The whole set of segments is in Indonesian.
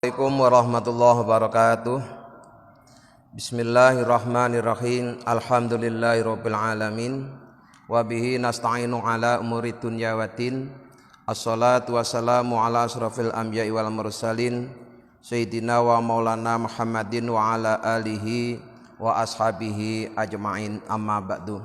Assalamualaikum warahmatullahi wabarakatuh. Bismillahirrahmanirrahim. Alhamdulillahirabbil alamin. Wa bihi nasta'inu ala umuri dunya waddin. Assalatu wassalamu ala asrofil anbiya'i wal mursalin sayyidina wa maulana Muhammadin wa ala alihi wa ashabihi ajma'in, amma ba'du.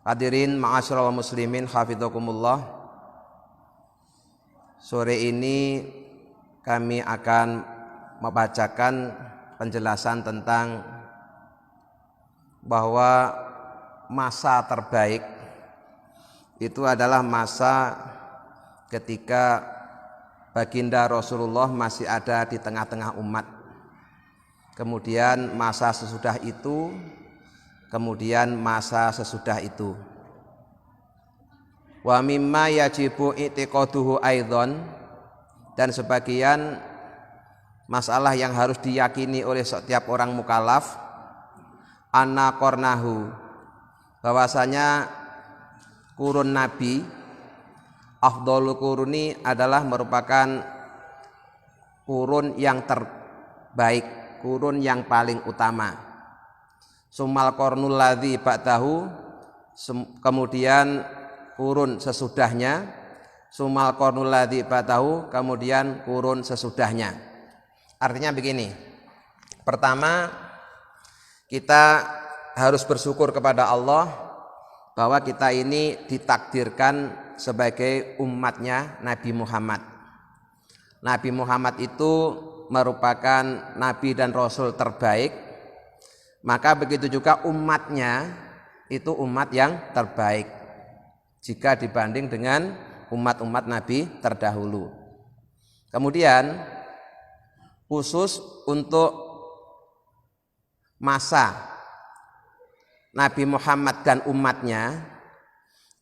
Hadirin ma'asyiral muslimin hafizakumullah. Sore ini kami akan membacakan penjelasan tentang bahwa masa terbaik itu adalah masa ketika baginda Rasulullah masih ada di tengah-tengah umat. Kemudian masa sesudah itu, kemudian masa sesudah itu. Wa mimma yajibu i'tiqaduhu aidan, dan sebagian masalah yang harus diyakini oleh setiap orang mukallaf, anna qarnahu, bahwasanya kurun Nabi afdhalul quruni adalah merupakan kurun yang terbaik, kurun yang paling utama. Sumal qarnul ladzi ba'dahu, kemudian kurun sesudahnya. Sumal qarnul ladzi ba'dahu, kemudian kurun sesudahnya. Artinya begini. Pertama, kita harus bersyukur kepada Allah bahwa kita ini ditakdirkan sebagai umatnya Nabi Muhammad. Nabi Muhammad itu merupakan nabi dan rasul terbaik. Maka begitu juga umatnya itu umat yang terbaik jika dibanding dengan umat-umat Nabi terdahulu. Kemudian khusus untuk masa Nabi Muhammad dan umatnya,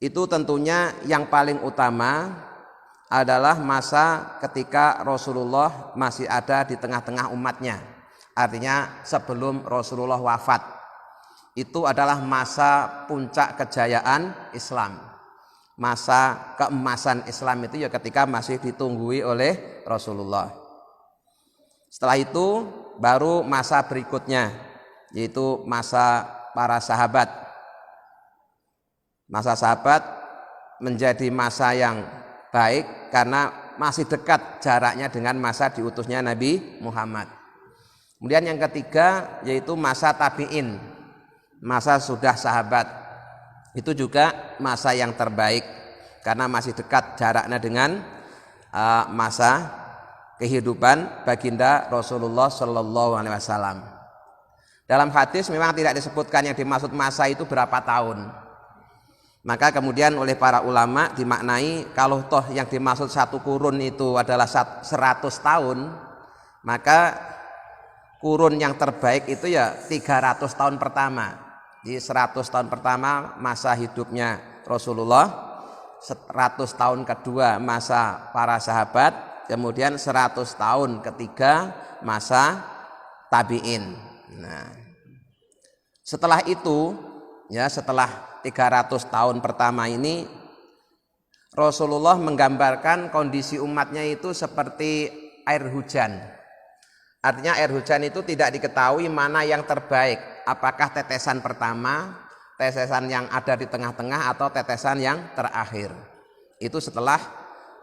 itu tentunya yang paling utama adalah masa ketika Rasulullah masih ada di tengah-tengah umatnya. Artinya sebelum Rasulullah wafat. Itu adalah masa puncak kejayaan Islam. Masa keemasan Islam itu ya ketika masih ditunggui oleh Rasulullah. Setelah itu baru masa berikutnya, yaitu masa para sahabat. Masa sahabat menjadi masa yang baik karena masih dekat jaraknya dengan masa diutusnya Nabi Muhammad. Kemudian yang ketiga yaitu masa tabi'in, masa sudah sahabat. Itu juga masa yang terbaik karena masih dekat jaraknya dengan masa kehidupan baginda Rasulullah Shallallahu Alaihi Wasallam. Dalam hadis memang tidak disebutkan yang dimaksud masa itu berapa tahun. Maka kemudian oleh para ulama dimaknai kalau toh yang dimaksud satu kurun itu adalah 100 tahun, maka kurun yang terbaik itu ya 300 tahun pertama. Di 100 tahun pertama masa hidupnya Rasulullah, 100 tahun kedua masa para sahabat, kemudian 100 tahun ketiga masa tabi'in. Nah, setelah itu ya, setelah 300 tahun pertama ini Rasulullah menggambarkan kondisi umatnya itu seperti air hujan. Artinya air hujan itu tidak diketahui mana yang terbaik, apakah tetesan pertama, tetesan yang ada di tengah-tengah, atau tetesan yang terakhir. Itu setelah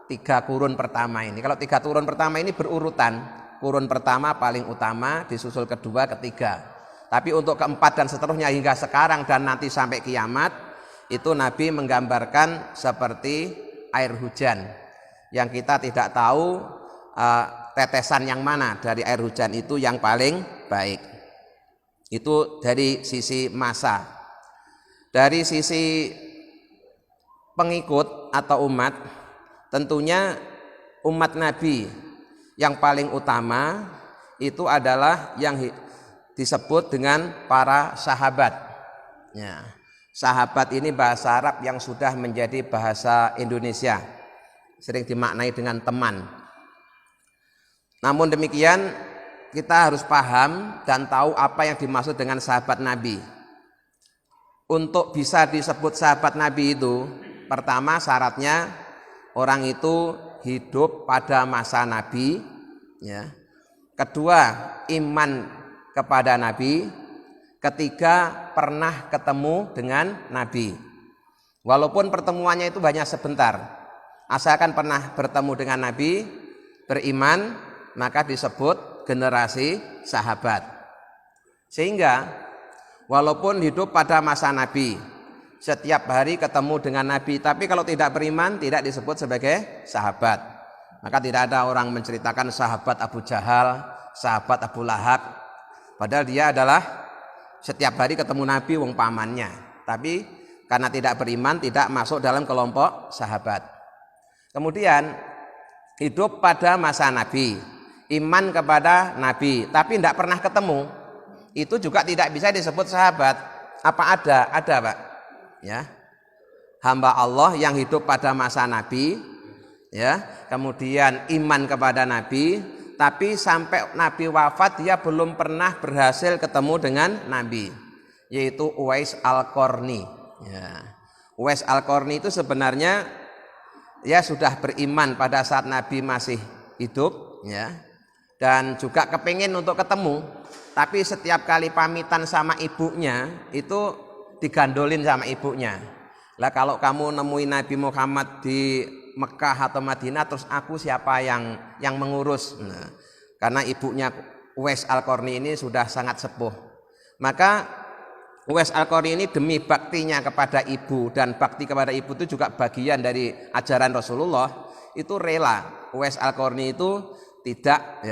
3 kurun pertama ini. Kalau 3 kurun pertama ini berurutan, kurun pertama paling utama, disusul kedua, ketiga. Tapi untuk keempat dan seterusnya hingga sekarang dan nanti sampai kiamat, itu Nabi menggambarkan seperti air hujan yang kita tidak tahu tetesan yang mana dari air hujan itu yang paling baik. Itu dari sisi masa. Dari sisi pengikut atau umat, tentunya umat Nabi yang paling utama itu adalah yang disebut dengan para sahabat. Ya, sahabat ini bahasa Arab yang sudah menjadi bahasa Indonesia, sering dimaknai dengan teman. Namun demikian kita harus paham dan tahu apa yang dimaksud dengan sahabat Nabi. Untuk bisa disebut sahabat Nabi itu, pertama syaratnya orang itu hidup pada masa Nabi, ya, kedua iman kepada Nabi, ketiga pernah ketemu dengan Nabi. Walaupun pertemuannya itu hanya sebentar, asalkan pernah bertemu dengan Nabi, beriman, maka disebut generasi sahabat. Sehingga walaupun hidup pada masa Nabi, setiap hari ketemu dengan Nabi, tapi kalau tidak beriman tidak disebut sebagai sahabat. Maka tidak ada orang menceritakan sahabat Abu Jahal, sahabat Abu Lahab, padahal dia adalah setiap hari ketemu Nabi wong pamannya, tapi karena tidak beriman tidak masuk dalam kelompok sahabat. Kemudian hidup pada masa Nabi, iman kepada Nabi, tapi tidak pernah ketemu, itu juga tidak bisa disebut sahabat. Apa ada? Ada, Pak. Ya, hamba Allah yang hidup pada masa Nabi, ya, kemudian iman kepada Nabi, tapi sampai Nabi wafat dia belum pernah berhasil ketemu dengan Nabi, yaitu Uwais Al-Qarni. Ya. Uwais Al-Qarni itu sebenarnya ya sudah beriman pada saat Nabi masih hidup, ya, dan juga kepingin untuk ketemu, tapi setiap kali pamitan sama ibunya itu digandolin sama ibunya. Lah kalau kamu nemuin Nabi Muhammad di Mekah atau Madinah, terus aku siapa yang mengurus? Nah, karena ibunya Uwais Al-Qarni ini sudah sangat sepuh, maka Uwais Al-Qarni ini demi baktinya kepada ibu, dan bakti kepada ibu itu juga bagian dari ajaran Rasulullah, itu rela Uwais Al-Qarni itu tidak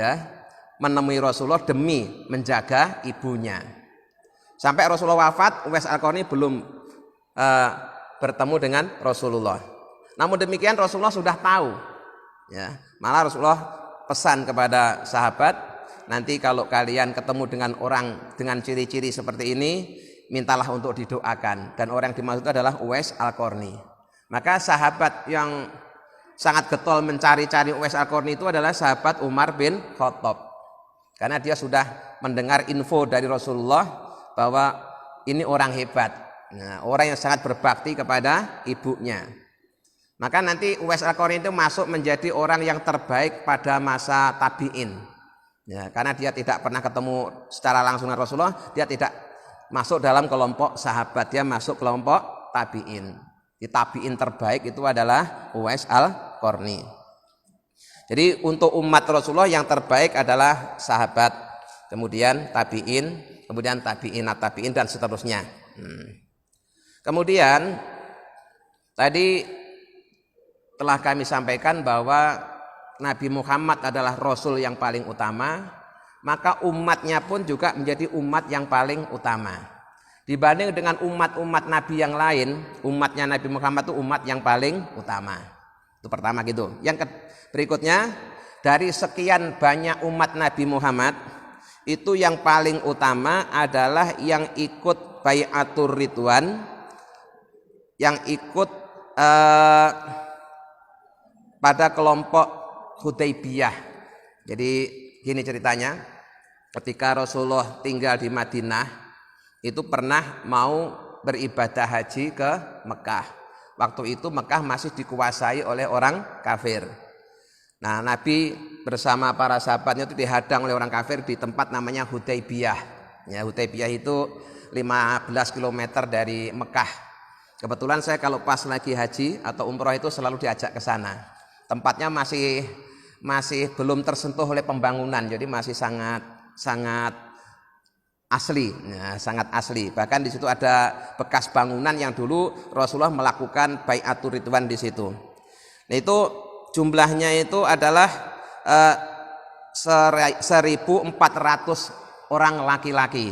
menemui Rasulullah demi menjaga ibunya. Sampai Rasulullah wafat, Uwais Al-Qarni belum bertemu dengan Rasulullah. Namun demikian Rasulullah sudah tahu, ya. Malah Rasulullah pesan kepada sahabat, nanti kalau kalian ketemu dengan orang dengan ciri-ciri seperti ini, mintalah untuk didoakan. Dan orang yang dimaksud adalah Uwais Al-Qarni. Maka sahabat yang sangat getol mencari-cari Uwais Al-Qarni itu adalah sahabat Umar bin Khattab, karena dia sudah mendengar info dari Rasulullah bahwa ini orang hebat, nah, orang yang sangat berbakti kepada ibunya. Maka nanti Uwais Al-Qarni itu masuk menjadi orang yang terbaik pada masa tabi'in, ya, karena dia tidak pernah ketemu secara langsung dengan Rasulullah, dia tidak masuk dalam kelompok sahabat, dia masuk kelompok tabi'in. Di tabi'in terbaik itu adalah Uwais Al-Qarni. Jadi untuk umat Rasulullah yang terbaik adalah sahabat, kemudian tabi'in, kemudian tabi'in dan seterusnya. Kemudian tadi telah kami sampaikan bahwa Nabi Muhammad adalah Rasul yang paling utama, maka umatnya pun juga menjadi umat yang paling utama. Dibanding dengan umat-umat Nabi yang lain, umatnya Nabi Muhammad itu umat yang paling utama. Itu pertama gitu. Yang berikutnya, dari sekian banyak umat Nabi Muhammad, itu yang paling utama adalah yang ikut Bai'atur Ridwan, yang ikut pada kelompok Hudaybiyah. Jadi gini ceritanya, ketika Rasulullah tinggal di Madinah, itu pernah mau beribadah haji ke Mekah. Waktu itu Mekah masih dikuasai oleh orang kafir. Nah, Nabi bersama para sahabatnya itu dihadang oleh orang kafir di tempat namanya Hudaybiyah. Ya, Hudaybiyah itu 15 km dari Mekah. Kebetulan saya kalau pas lagi haji atau umroh itu selalu diajak ke sana. Tempatnya masih belum tersentuh oleh pembangunan, jadi masih sangat asli, ya, sangat asli. Bahkan di situ ada bekas bangunan yang dulu Rasulullah melakukan Bai'atur Ridwan di situ. Nah, itu jumlahnya itu adalah 1.400 orang laki-laki.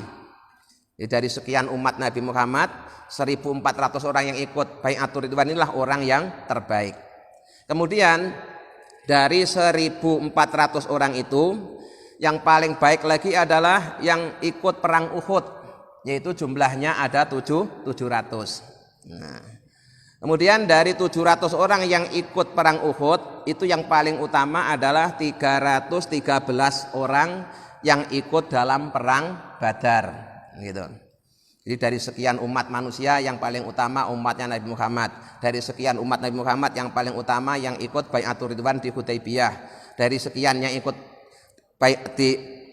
Jadi dari sekian umat Nabi Muhammad, 1.400 orang yang ikut Bai'atur Ridwan inilah orang yang terbaik. Kemudian dari 1.400 orang itu, yang paling baik lagi adalah yang ikut perang Uhud, yaitu jumlahnya ada 700. Nah, kemudian dari 700 orang yang ikut perang Uhud, itu yang paling utama adalah 313 orang yang ikut dalam perang Badar, gitu. Jadi dari sekian umat manusia yang paling utama umatnya Nabi Muhammad. Dari sekian umat Nabi Muhammad yang paling utama yang ikut Bai'atur Ridwan di Hudaybiyah. Dari sekian yang ikut di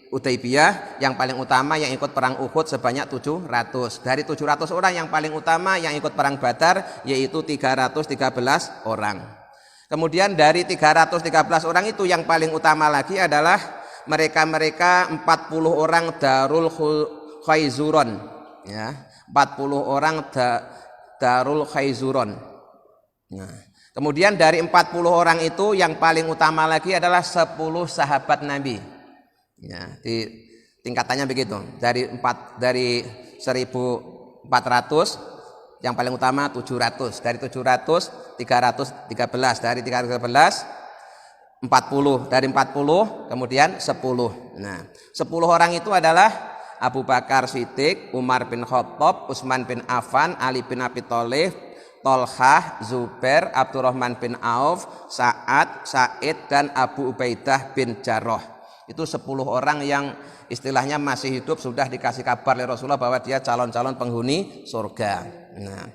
Udaibiyah yang paling utama yang ikut perang Uhud sebanyak 700. Dari 700 orang yang paling utama yang ikut perang Badar yaitu 313 orang. Kemudian dari 313 orang itu yang paling utama lagi adalah mereka-mereka 40 orang Darul Khaizuron, ya. 40 orang Darul Khaizuron. Nah, kemudian dari 40 orang itu yang paling utama lagi adalah 10 sahabat Nabi. Ya, di tingkatannya begitu. Dari 1.400 yang paling utama 700. Dari 700 313, dari 313 40, dari 40 kemudian 10. Nah, 10 orang itu adalah Abu Bakar Siddiq, Umar bin Khattab, Utsman bin Affan, Ali bin Abi Thalib, Tolhah, Zubair, Abdurrahman bin Auf, Sa'ad, Sa'id, dan Abu Ubaidah bin Jarrah. Itu 10 orang yang istilahnya masih hidup sudah dikasih kabar oleh Rasulullah bahwa dia calon-calon penghuni surga. Nah,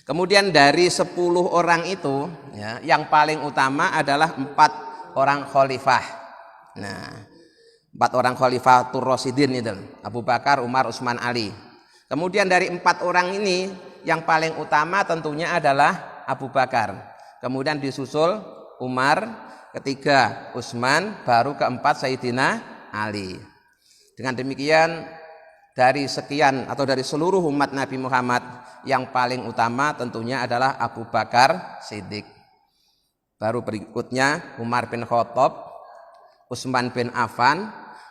kemudian dari 10 orang itu, ya, yang paling utama adalah 4 orang khalifah. Nah, 4 orang khalifah Rasyidin itu, Abu Bakar, Umar, Utsman, Ali. Kemudian dari 4 orang ini yang paling utama tentunya adalah Abu Bakar. Kemudian disusul Umar, ketiga Utsman, baru keempat Sayyidina Ali. Dengan demikian dari sekian atau dari seluruh umat Nabi Muhammad yang paling utama tentunya adalah Abu Bakar Siddiq. Baru berikutnya Umar bin Khattab, Utsman bin Affan,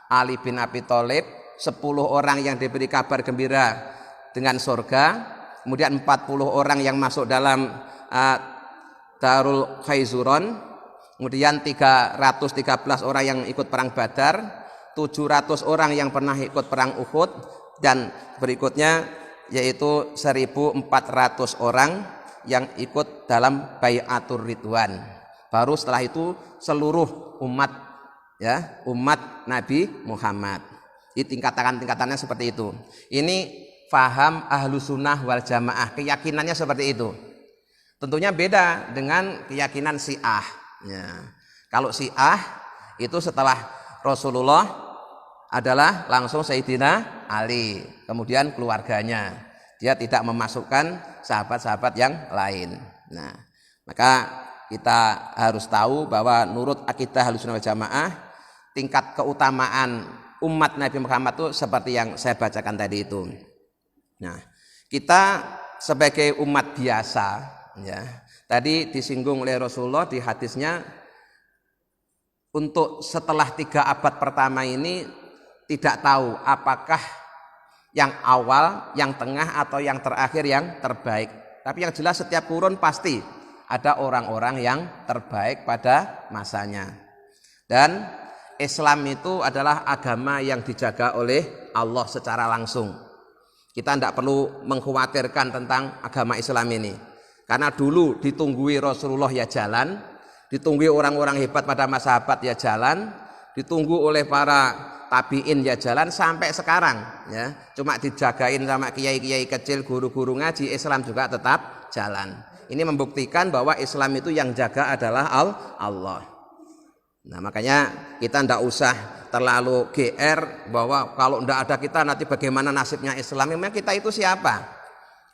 Ali bin Abi Thalib, 10 orang yang diberi kabar gembira dengan surga, kemudian 40 orang yang masuk dalam Darul Khaizuron, kemudian 313 orang yang ikut perang Badar, 700 orang yang pernah ikut perang Uhud, dan berikutnya yaitu 1.400 orang yang ikut dalam Bai'atur Ridwan. Baru setelah itu seluruh umat, ya, umat Nabi Muhammad. Di tingkatannya seperti itu. Ini faham ahlu sunnah wal jamaah, keyakinannya seperti itu. Tentunya beda dengan keyakinan Syiah. Ya. Kalau Syiah itu setelah Rasulullah adalah langsung Sayyidina Ali, kemudian keluarganya. Dia tidak memasukkan sahabat-sahabat yang lain. Nah, maka kita harus tahu bahwa menurut akidah Ahlussunnah wal Jamaah tingkat keutamaan umat Nabi Muhammad itu seperti yang saya bacakan tadi itu. Nah, kita sebagai umat biasa, ya, tadi disinggung oleh Rasulullah di hadisnya, untuk setelah 3 abad pertama ini tidak tahu apakah yang awal, yang tengah, atau yang terakhir yang terbaik. Tapi yang jelas setiap kurun pasti ada orang-orang yang terbaik pada masanya. Dan Islam itu adalah agama yang dijaga oleh Allah secara langsung. Kita tidak perlu mengkhawatirkan tentang agama Islam ini. Karena dulu ditunggui Rasulullah ya jalan, ditunggui orang-orang hebat pada masa sahabat ya jalan, ditunggu oleh para tabiin ya jalan sampai sekarang, ya. Cuma dijagain sama kiai-kiai kecil, guru-guru ngaji, Islam juga tetap jalan. Ini membuktikan bahwa Islam itu yang jaga adalah Allah. Nah, makanya kita tidak usah terlalu GR bahwa kalau tidak ada kita nanti bagaimana nasibnya Islam. Memang kita itu siapa?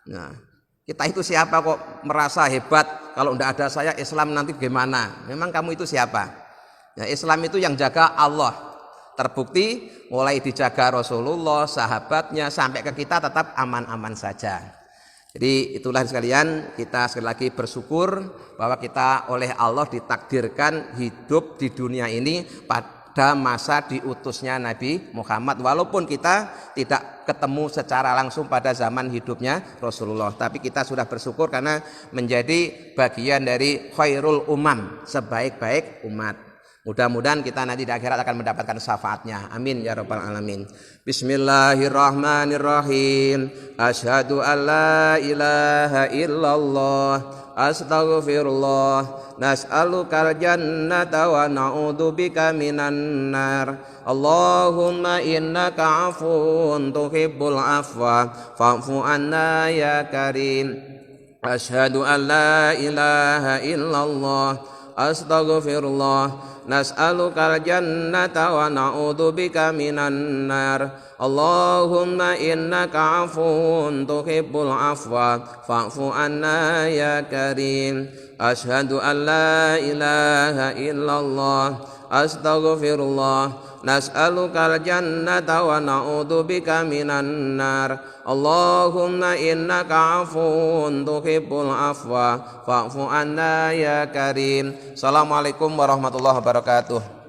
Nah, kita itu siapa kok merasa hebat kalau tidak ada saya Islam nanti bagaimana? Memang kamu itu siapa? Ya, Islam itu yang jaga Allah. Terbukti mulai dijaga Rasulullah, sahabatnya, sampai ke kita tetap aman-aman saja. Jadi itulah sekalian, kita sekali lagi bersyukur bahwa kita oleh Allah ditakdirkan hidup di dunia ini pada masa diutusnya Nabi Muhammad, walaupun kita tidak ketemu secara langsung pada zaman hidupnya Rasulullah, tapi kita sudah bersyukur karena menjadi bagian dari khairul umam, sebaik-baik umat. Mudah-mudahan kita nanti di akhirat akan mendapatkan syafaatnya. Amin ya rabbal alamin. Bismillahirrahmanirrahim. Asyhadu an la ilaha illallah, astaghfirullah, nas'alukal jannata wa na'udzubika minan nar. Allahumma innaka afuwun tuhibbul afwa fa'fu anna ya karim. Asyhadu an la ilaha illallah, astaghfirullah, nas'alukal jannata wa na'udzubika minan nar. Allahumma innaka afuwun tuhibbul afwa fa'fu anna ya karim. Asyhadu an la ilaha illallah astaghfirullah. Nas'alukal jannata wa na'udzubika minan nar. Allahumma innaka afuwun tuhibbul afwa fa'fu anna ya karim. Assalamualaikum warahmatullahi wabarakatuh.